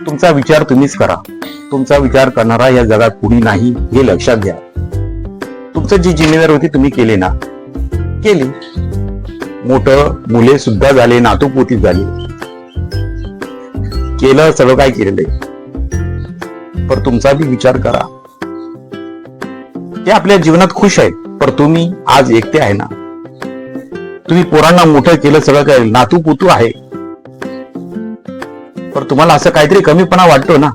तुमचा विचार तुम्हीच करा. तुमचा विचार करणारा या जगात कुणी नाही हे लक्षात घ्या. तुमचं जी जिम्मेदारी होती तुम्ही केली ना, केली. मोठं मुले सुद्धा झाले, नातूपोती झाली, केलं सगळं काय केलेलं आहे. पण तुमचा बी विचार करा. ते आपल्या जीवनात खुश आहेत, पण तुम्ही आज एकटे आहे ना. तुम्ही पोरांना मोठं केलं, सगळं काय, नातू पुतू आहे, पण तुम्हाला असं काहीतरी कमीपणा वाटतो ना,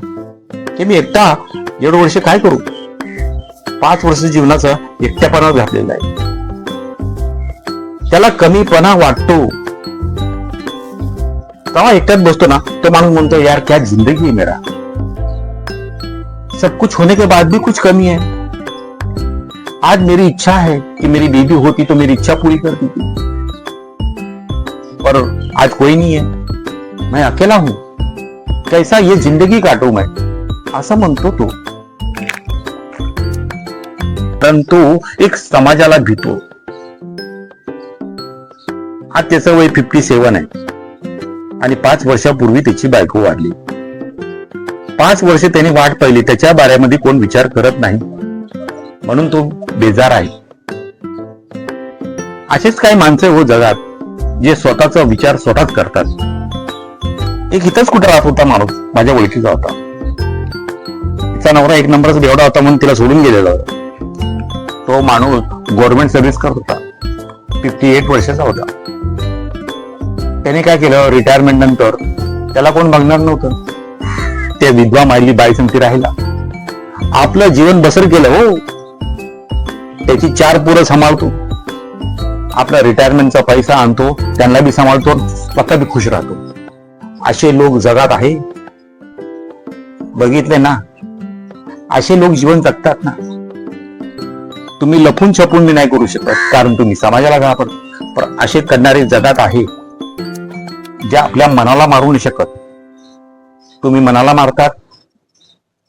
की मी एकटा एवढं वर्ष काय करू. 5 वर्ष जीवनाचा एकट्यापणा घातलेला आहे. त्याला कमीपणा वाटतो. तेव्हा एकट्यात बसतो ना, तो माणूस म्हणतो यार क्या जिंदगी है मेरा, सब कुछ होने के बाद भी कुछ कमी है. आज मेरी इच्छा है कि मेरी बीवी होती तो मेरी इच्छा पूरी करती थी, पर आज कोई नहीं है, मैं अकेला हूं, कैसा ये जिंदगी काटू मैं, असं म्हणतो तो. परंतु एक समाजाला भीतो. आज त्याचं वय 57 आहे आणि 5 वर्षापूर्वी त्याची बायको वारली. 5 वर्ष त्याने वाट पाहिली, त्याच्या बाऱ्यामध्ये कोण विचार करत नाही, म्हणून तो बेजार आहे. असेच काही माणसं हो जगात जे स्वतःचा विचार स्वतःच करतात. एक इथंच कुठं राहत होता माणूस, माझ्या ओळखीचा होता. तिचा नवरा 1 नंबरचा बेवडा होता म्हणून तिला सोडून गेलेला होता. तो माणूस गव्हर्नमेंट सर्व्हिस करत होता, 58 वर्षाचा होता. त्याने काय केलं, रिटायरमेंट नंतर त्याला कोण बघणार नव्हतं. त्या विधवा मायली बाई संगती राहिला, आपलं जीवन बसर केलं. हो, त्याची 4 पोरं सांभाळतो, आपला रिटायरमेंटचा पैसा आणतो, त्यांना बी सांभाळतो, स्वतः बी खुश राहतो. असे लोक जगात आहे, बघितले ना. असे लोक जीवन जगतात ना. तुम्ही लपून छपून मी नाही करू शकत, कारण तुम्ही समाजाला घाबरता. पण असे करणारे जगात आहे, जे आपल्या मनाला मारू नाही शकत. तुम्ही मनाला मारतात,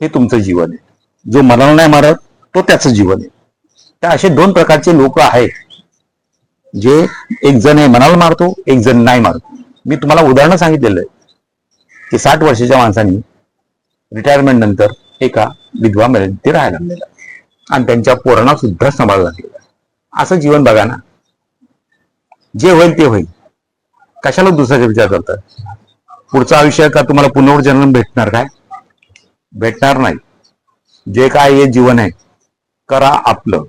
हे तुमचं जीवन आहे. जो मनाला नाही मारत तो त्याचं जीवन आहे. तर असे 2 प्रकारचे लोक आहेत, जे एक जण हे मनाला मारतो, एक जण नाही मारतो. मी तुम्हाला उदाहरण सांगितलेलं आहे की 60 वर्षाच्या माणसांनी रिटायरमेंट नंतर एका विधवा महिलेने राहायला लागलेला आणि त्यांच्या पोरांना सुद्धा सांभाळायला लागलेला. असं जीवन बघा ना. जे होईल ते होईल, कशाला दुसऱ्याचा विचार करतात. पुढचं आयुष्य का तुम्हाला पुनर्जन्म भेटणार काय? भेटणार नाही. जे काय हे जीवन आहे, करा आपलं.